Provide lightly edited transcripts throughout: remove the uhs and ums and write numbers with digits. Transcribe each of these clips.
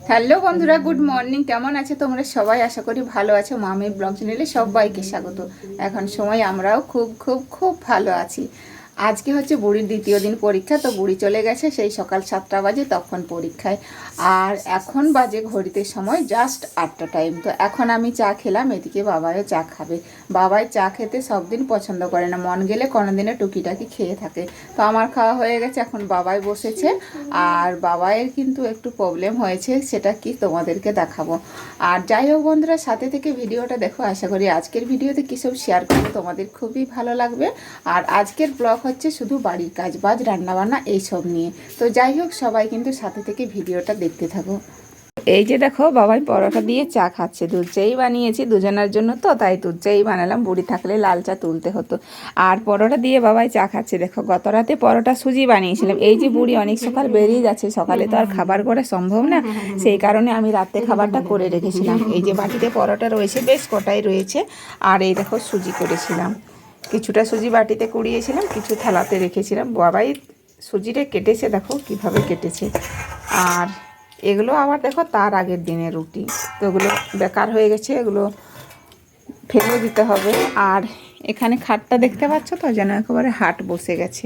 Hello বন্ধুরা, good morning. কেমন আছে তোমরা সবাই? আশা করি ভালো আছো। মামি ব্লগ চ্যানেলে সবাইকে স্বাগত। এখন সময় আমরাও খুব খুব খুব ভালো আছি। আজকে হচ্ছে বুড়ির দ্বিতীয় দিন পরীক্ষা, তো বুড়ি চলে গেছে সেই সকাল 7টা বাজে তখন পরীক্ষায়। আর এখন বাজে ঘড়িতে সময় জাস্ট 8টা টাইম। তো এখন আমি চা খেলাম, এদিকে বাবাও চা খাবে। বাবাই চা খেতে সব দিন পছন্দ করে না, মন গেলে কোনোদিনও টুকিটাকি খেয়ে থাকে। তো আমার খাওয়া হয়ে গেছে, এখন বাবাই বসেছে। আর বাবাইয়ের কিন্তু একটু প্রবলেম হয়েছে, সেটা কি তোমাদেরকে দেখাবো। আর যাই হোক বন্ধুরা, সাথে থেকে ভিডিওটা দেখো। আশা করি আজকের ভিডিওতে কী সব শেয়ার করবো তোমাদের খুবই ভালো লাগবে। আর আজকের ব্লগ হচ্ছে শুধু বাড়ির কাজ বাজ রান্নাবান্না এইসব নিয়ে। তো যাই হোক, সবাই কিন্তু সাথে থেকে ভিডিওটা দেখতে থাকো। এই যে দেখো, বাবাই পরোটা দিয়ে চা খাচ্ছে। দুধ চাই বানিয়েছি দুজনের জন্য, তো তাই দুধ চাই বানালাম। বুড়ি থাকলে লাল চা তুলতে হতো। আর পরোটা দিয়ে বাবাই চা খাচ্ছে। দেখো, গত রাতে পরোটা সুজি বানিয়েছিলাম। এই যে বুড়ি অনেক সকাল বেরিয়ে যাচ্ছে, সকালে তো আর খাবার করা সম্ভব না, সেই কারণে আমি রাতে খাবারটা করে রেখেছিলাম। এই যে বাটিতে পরোটা রয়েছে, বেশ কটাই রয়েছে। আর এই দেখো, সুজি করেছিলাম। কিছুটা সুজি বাটিতে কুড়িয়েছিলাম, কিছু থালাতে রেখেছিলাম। বাবাই সুজিটা কেটেছে, দেখো কিভাবে কেটেছে। আর এগুলো আবার দেখো তার আগের দিনের রুটি, তো এগুলো বেকার হয়ে গেছে, এগুলো ফেলে দিতে হবে। আর এখানে খাটটা দেখতে পাচ্ছ তো, যেন একেবারে হাট বসে গেছে।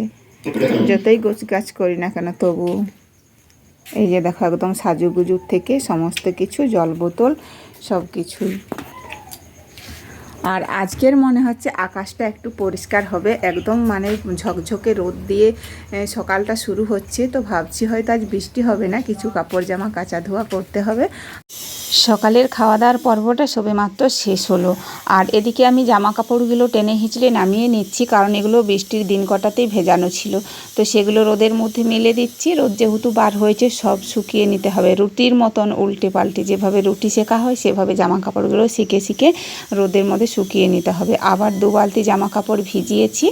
যতই গোছ গাছ করি না কেন তবু এই যে দেখো, একদম সাজুগুজুর থেকে সমস্ত কিছু, জল বোতল সব কিছুই। আর আজকের মনে হচ্ছে আকাশটা একটু পরিষ্কার হবে, একদম মানে ঝকঝকে রোদ দিয়ে সকালটা শুরু হচ্ছে। তো ভাবছি হয়তো আজ বৃষ্টি হবে না, কিছু কাপড় জামা কাচা ধোয়া করতে হবে। সকালের খাওয়া দাওয়ার পর্বটা সবেমাত্র শেষ হলো। আর এদিকে আমি জামা কাপড়গুলো টেনে হিঁচড়ে নামিয়ে নিচ্ছি, কারণ এগুলো বৃষ্টির দিন কটাতেই ভেজানো ছিল। তো সেগুলো রোদের মধ্যে মেলে দিচ্ছি। রোদ যেহেতু বার হয়েছে, সব শুকিয়ে নিতে হবে। রুটির মতন উল্টে পাল্টে যেভাবে রুটি সেকা হয়, সেভাবে জামা কাপড়গুলো শিখে রোদের মধ্যে শুকিয়ে নিতে হবে। আবার 2 বালতি জামা কাপড় ভিজিয়েছি।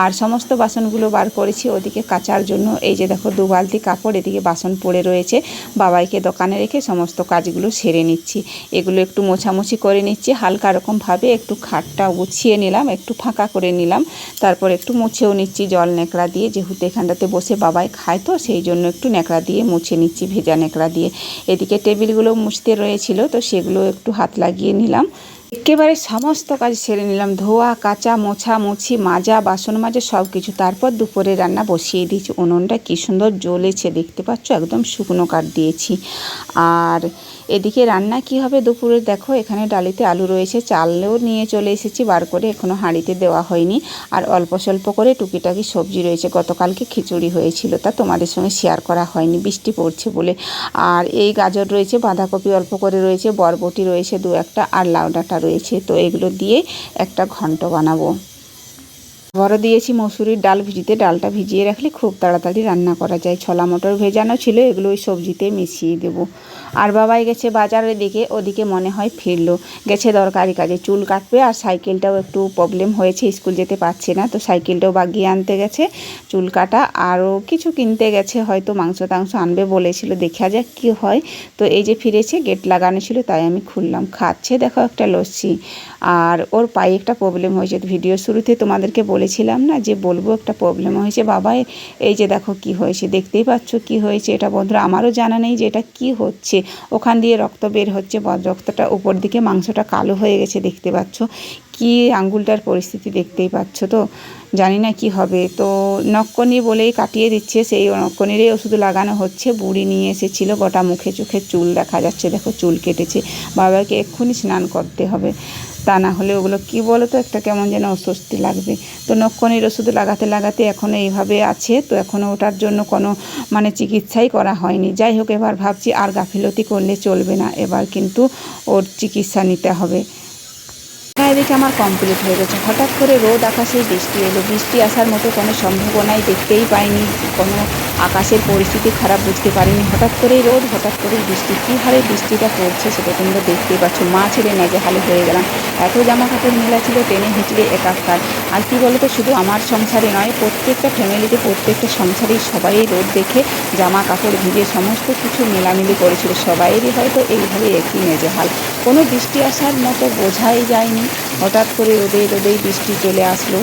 আর সমস্ত বাসনগুলো বার করেছি ওদিকে কাচার জন্য। এই যে দেখো, 2 বালতি কাপড়, এদিকে বাসন পড়ে রয়েছে। বাবাইকে দোকানে রেখে সমস্ত কাজগুলো সেরে নিচ্ছি। এগুলো একটু মোছামুছি করে নিচ্ছি হালকা রকমভাবে। একটু খাটটা গুছিয়ে নিলাম, একটু ফাঁকা করে নিলাম, তারপর একটু মুছেও নিচ্ছি জল ন্যাকড়া দিয়ে। যেহেতু এখানটাতে বসে বাবাই খায়, তো সেই জন্য একটু ন্যাকড়া দিয়ে মুছে নিচ্ছি, ভেজা ন্যাকড়া দিয়ে। এদিকে টেবিলগুলো মুছতে রয়েছিল, তো সেগুলো একটু হাত লাগিয়ে নিলাম। একেবারে সমস্ত কাজ সেরে নিলাম, ধোয়া কাচা মোছামুছি মাজা বাসন মাজা সব কিছু। তারপর দুপুরে রান্না বসিয়ে দিয়েছি। উনুনটা কী সুন্দর জ্বলেছে দেখতে পাচ্ছ, একদম শুকনো কাঠ দিয়েছি। আর এদিকে রান্না কি হবে দুপুরে দেখো, এখানে ডালিতে আলু রয়েছে, চালও নিয়ে চলে এসেছি বার করে, এখনও হাঁড়িতে দেওয়া হয়নি। আর অল্প স্বল্প করে টুকিটাকি সবজি রয়েছে। গতকালকে খিচুড়ি হয়েছিল, তা তোমাদের সঙ্গে শেয়ার করা হয়নি বৃষ্টি পড়ছে বলে। আর এই গাজর রয়েছে, বাঁধাকপি অল্প করে রয়েছে, বরবটি রয়েছে 2-1টা, আর লাউ ডাঁটা রয়েছে। তো এগুলো দিয়ে একটা ঘন্ট বানাবো। আবারও দিয়েছি মসুরির ডাল ভিজিতে। ডালটা ভিজিয়ে রাখলে খুব তাড়াতাড়ি রান্না করা যায়। ছোলা মটর ভেজানো ছিল, এগুলো ওই সবজিতে মিশিয়ে দেবো। আর বাবাই গেছে বাজারের দিকে, ওদিকে মনে হয় ফিরলো, গেছে দরকারি কাজে। চুল কাটবে, আর সাইকেলটাও একটু প্রবলেম হয়েছে, স্কুল যেতে পারছে না, তো সাইকেলটাও বাগিয়ে আনতে গেছে। চুল কাটা আরও কিছু কিনতে গেছে, হয়তো মাংস টাংস আনবে বলেছিল, দেখা যাক কী হয়। তো এই যে ফিরেছে, গেট লাগানো ছিল তাই আমি খুললাম। খাচ্ছে দেখো একটা লস্যি। আর ওর পায়ে একটা প্রবলেম হয়েছে, ভিডিও শুরুতে তোমাদেরকে বলেছিলাম না যে বলবো একটা প্রবলেম হয়েছে বাবাই। এই যে দেখো কি হয়েছে, দেখতেই পাচ্ছ কি হয়েছে। এটা বন্ধুরা আমারও জানা নেই যে এটা কি হচ্ছে। ওখান দিয়ে রক্ত বের হচ্ছে, রক্তটা উপর দিকে, মাংসটা কালো হয়ে গেছে দেখতে পাচ্ছ। কি আঙ্গুলটার পরিস্থিতি দেখতেই পাচ্ছ, তো জানি না কি হবে। তো নক্কনি বলেই কাটিয়ে দিচ্ছে, সেই নক্কনিরই ওষুধ লাগানো হচ্ছে। বুড়ি নিয়ে এসেছিলো, গোটা মুখে চোখে চুল দেখা যাচ্ছে, দেখো চুল কেটেছে। বাবাকে এক্ষুনি স্নান করতে হবে, তা না হলে ওগুলো কী বলো তো, একটা কেমন যেন অস্বস্তি লাগবে। তো নক্কনির ওষুধ লাগাতে লাগাতে এখনও এইভাবে আছে। তো এখনও ওটার জন্য কোনো মানে চিকিৎসাই করা হয়নি। যাই হোক, এবার ভাবছি আর গাফিলতি করলে চলবে না, এবার কিন্তু ওর চিকিৎসা নিতে হবে। এদিকে আমার কমপ্লিট হয়ে গেছে। হঠাৎ করে রোদ আকাশে বৃষ্টি এলো। বৃষ্টি আসার মতো কোনো সম্ভাবনাই দেখতেই পাইনি, কোনো আকাশের পরিস্থিতি খারাপ বুঝতে পারিনি। হঠাৎ করেই রোদ, হঠাৎ করেই বৃষ্টি। কী হারে বৃষ্টিটা পড়ছে সেটা তোমরা দেখতেই পাচ্ছ। মা ছেড়ে নেজেহাল হয়ে গেলাম। এত জামা কাপড় মেলা ছিল, টেনে হিঁচড়ে একাকার। আর কি বলতো, শুধু আমার সংসারে নয়, প্রত্যেকটা ফ্যামিলিতে, প্রত্যেকটা সংসারেই সবাই রোদ দেখে জামা কাপড় ভিজে সমস্ত কিছু মেলামেলি করেছিল। সবাইরই হয়তো এইভাবে একই নেজেহাল। কোনো বৃষ্টি আসার মতো বোঝাই যায়নি, হঠাৎ করে রোদেই বৃষ্টি চলে আসলো।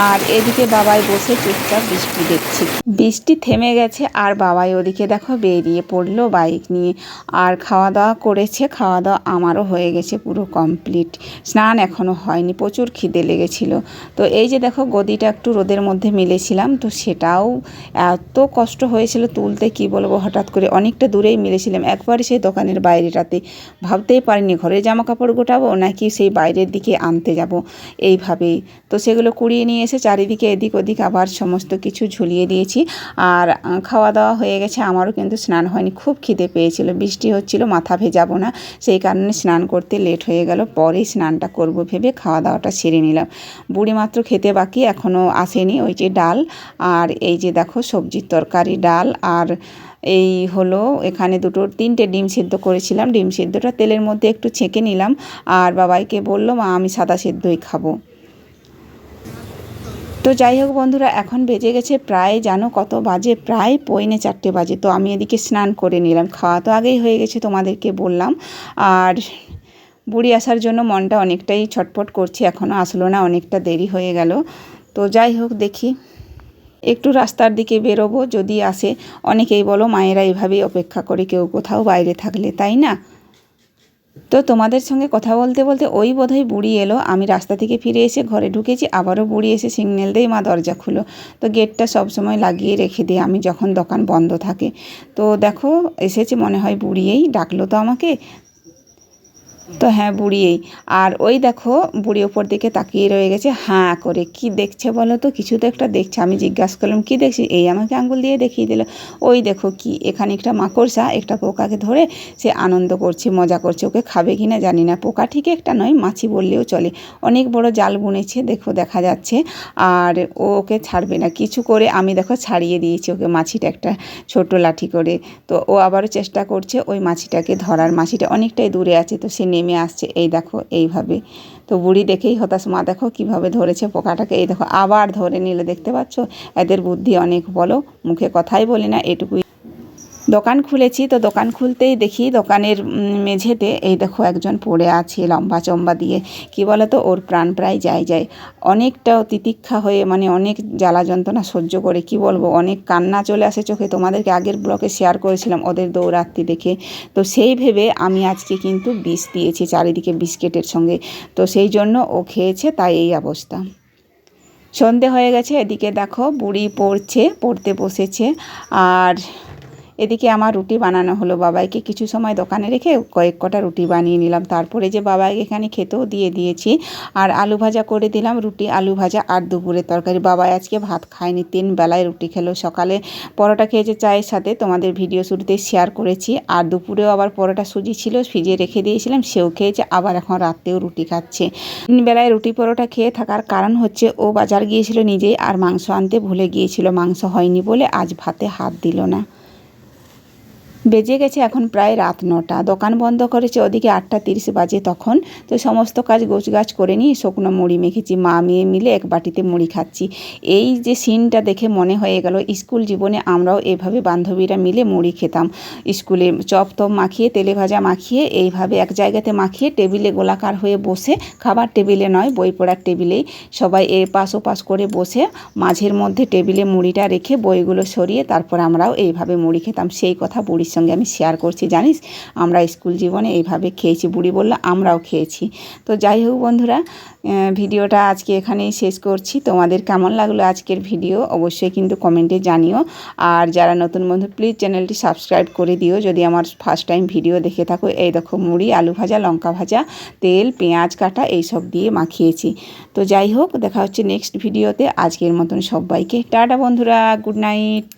আর এদিকে বাবাই বসে চুপচাপ বৃষ্টি দেখছে। যাচ্ছি। বৃষ্টি থেমে গেছে আর বাবাই ওদিকে দেখো বেরিয়ে পড়লো বাইক নিয়ে। আর খাওয়া দাওয়া করেছে, খাওয়া দাওয়া আমারও হয়ে গেছে পুরো কমপ্লিট। স্নান এখনও হয়নি, প্রচুর খিদে লেগেছিলো। তো এই যে দেখো গদিটা একটু রোদের মধ্যে মেলেছিলাম, তো সেটাও এত কষ্ট হয়েছিল তুলতে, কি বলবো। হঠাৎ করে অনেকটা দূরেই মেলেছিলাম, একবারে সেই দোকানের বাইরেটাতে। ভাবতেই পারিনি ঘরে জামা কাপড় গোটাবো নাকি সেই বাইরের দিকে আনতে যাব, এইভাবেই। তো সেগুলো কুড়িয়ে নিয়ে এসে চারিদিকে এদিক ওদিক আবার সমস্ত কিছু ঝুলিয়ে দিয়েছি। আর খাওয়া দাওয়া হয়ে গেছে, আমারও কিন্তু স্নান হয়নি, খুব খিদে পেয়েছিল। বৃষ্টি হচ্ছিল, মাথা ভেজাবো না, সেই কারণে স্নান করতে লেট হয়ে গেল। পরেই স্নানটা করব ভেবে খাওয়া দাওয়াটা সেরে নিলাম। বুড়ি মাত্র খেতে বাকি, এখনও আসেনি। ওই যে ডাল আর এই যে দেখো সবজির তরকারি, ডাল আর এই হলো এখানে তিনটে ডিম সিদ্ধ করেছিলাম। ডিম সিদ্ধটা তেলের মধ্যে একটু ছেঁকে নিলাম। আর বাবাইকে বললো মা আমি সাদা সিদ্ধই খাবো। তো যাই হোক বন্ধুরা, এখন বেজে গেছে প্রায়, জানো কত বাজে, প্রায় 4:45 বাজে। তো আমি এদিকে স্নান করে নিলাম, খাওয়া তো আগেই হয়ে গেছে তোমাদেরকে বললাম। আর বুড়ি আসার জন্য মনটা অনেকটাই ছটফট করছে, এখনও আসলো না, অনেকটা দেরি হয়ে গেল। তো যাই হোক দেখি একটু রাস্তার দিকে বেরোবো, যদি আসে। অনেকেই বলো মায়েরা এভাবেই অপেক্ষা করে কেউ কোথাও বাইরে থাকলে, তাই না? তো তোমাদের সঙ্গে কথা বলতে বলতে ওই বোধহয় বুড়ি এলো। আমি রাস্তা থেকে ফিরে এসে ঘরে ঢুকেছি, আবারও বুড়ি এসে সিগন্যাল দেয় মা দরজা খুলো। তো গেটটা সবসময় লাগিয়ে রেখে দিই আমি যখন দোকান বন্ধ থাকে। তো দেখো এসেছে, মনে হয় বুড়িয়েই ডাকলো তো আমাকে। তো হ্যাঁ বুড়িয়েই। আর ওই দেখো বুড়ি ওপর দিকে তাকিয়ে রয়ে গেছে হাঁ করে, কি দেখছে বলো তো? কিছু তো একটা দেখছে। আমি জিজ্ঞাসা করলাম কি দেখছি? এই আমাকে আঙ্গুল দিয়ে দেখিয়ে দিল, ওই দেখো কি, এখানে একটা মাকড়সা একটা পোকাকে ধরে সে আনন্দ করছে, মজা করছে। ওকে খাবে কি না জানি না, পোকা ঠিক একটা নয়, মাছি বললেও চলে। অনেক বড় জাল বুনেছে, দেখো দেখা যাচ্ছে। আর ও ওকে ছাড়বে না কিছু করে, আমি দেখো ছাড়িয়ে দিয়েছি ওকে মাছিটা একটা ছোট লাঠি করে। তো ও আবারও চেষ্টা করছে ওই মাছিটাকে ধরার। মাছিটা অনেকটাই দূরে আছে, তো সে নেমে আসছে, এই দেখো এইভাবে। তো বুড়ি দেখেই হতাশ, মা দেখো কীভাবে ধরেছে পোকাটাকে, এই দেখো আবার ধরে নিলে, দেখতে পাচ্ছ? এদের বুদ্ধি অনেক, বলো, মুখে কথাই বলি না এটুকুই। দোকান খুলেছি, তো দোকান খুলতেই দেখি দোকানের মেঝেতে এই দেখো একজন পড়ে আছে লম্বা চম্বা দিয়ে। কি বলো তো, ওর প্রাণ প্রায় যায়। অনেকটা তিতিক্ষা হয়ে, মানে অনেক জ্বালা যন্ত্রণা সহ্য করে, কি বলবো, অনেক কান্না চলে আসে চোখে। তোমাদেরকে আগের ব্লগে শেয়ার করেছিলাম ওদের দৌড়াত্তি দেখে। তো সেই ভেবে আমি আজকে কিন্তু বিষ দিয়েছি চারিদিকে বিস্কিটের সঙ্গে। তো সেই জন্য ও খেয়েছে, তাই এই অবস্থা। সন্ধে হয়ে গেছে, এদিকে দেখো বুড়ি পড়তে বসেছে। আর এদিকে আমার রুটি বানানো হলো, বাবাইকে কিছু সময় দোকানে রেখে কয়েক কটা রুটি বানিয়ে নিলাম। তারপরে যে বাবাইকে এখানে খেতেও দিয়ে দিয়েছি। আর আলু ভাজা করে দিলাম, রুটি আলু ভাজা আর দুপুরের তরকারি। বাবাই আজকে ভাত খায়নি, 3 বেলায় রুটি খেলো। সকালে পরোটা খেয়েছে চায়ের সাথে, তোমাদের ভিডিও শুরুতে শেয়ার করেছি। আর দুপুরেও আবার পরোটা সুজি ছিল, ফ্রিজে রেখে দিয়েছিলাম, সেও খেয়েছে। আবার এখন রাত্রেও রুটি খাচ্ছে। 3 বেলায় রুটি পরোটা খেয়ে থাকার কারণ হচ্ছে ও বাজার গিয়েছিল নিজেই, আর মাংস আনতে ভুলে গিয়েছিল, মাংস হয়নি বলে আজ ভাতে হাত দিল না। বেজে গেছে এখন প্রায় রাত 9টা, দোকান বন্ধ করেছে ওদিকে 8:30 বাজে তখন। তো সমস্ত কাজ গোছগাছ করে নিয়ে শুকনো মুড়ি মেখেছি, মা মেয়ে মিলে এক বাটিতে মুড়ি খাচ্ছি। এই যে সিনটা দেখে মনে হয়ে গেল স্কুল জীবনে আমরাও এভাবে বান্ধবীরা মিলে মুড়ি খেতাম। স্কুলে চপ টপ মাখিয়ে, তেলে ভাজা মাখিয়ে, এইভাবে এক জায়গাতে মাখিয়ে টেবিলে গোলাকার হয়ে বসে, খাবার টেবিলে নয় বই পড়ার টেবিলেই সবাই এপাশ ওপাশ করে বসে, মাঝের মধ্যে টেবিলে মুড়িটা রেখে বইগুলো সরিয়ে তারপর আমরাও এইভাবে মুড়ি খেতাম। সেই কথা বুড়ির সঙ্গে আমি শেয়ার করছি, জানিস আমরা স্কুল জীবনে এইভাবে খেয়েছি। বুড়ি বলল আমরাও খেয়েছি। তো যাই হোক বন্ধুরা, ভিডিওটা আজকে এখানেই শেষ করছি। তোমাদের কেমন লাগলো আজকের ভিডিও অবশ্যই কিন্তু কমেন্টে জানিও। আর যারা নতুন বন্ধু প্লিজ চ্যানেলটি সাবস্ক্রাইব করে দিও যদি আমার ফার্স্ট টাইম ভিডিও দেখে থাকো। এই দেখো মুড়ি, আলু ভাজা, লঙ্কা ভাজা, তেল, পেঁয়াজ কাটা এইসব দিয়ে মাখিয়েছি। তো যাই হোক, দেখা হচ্ছে নেক্সট ভিডিওতে। আজকের মতন সবাইকে টাটা বন্ধুরা, গুড নাইট।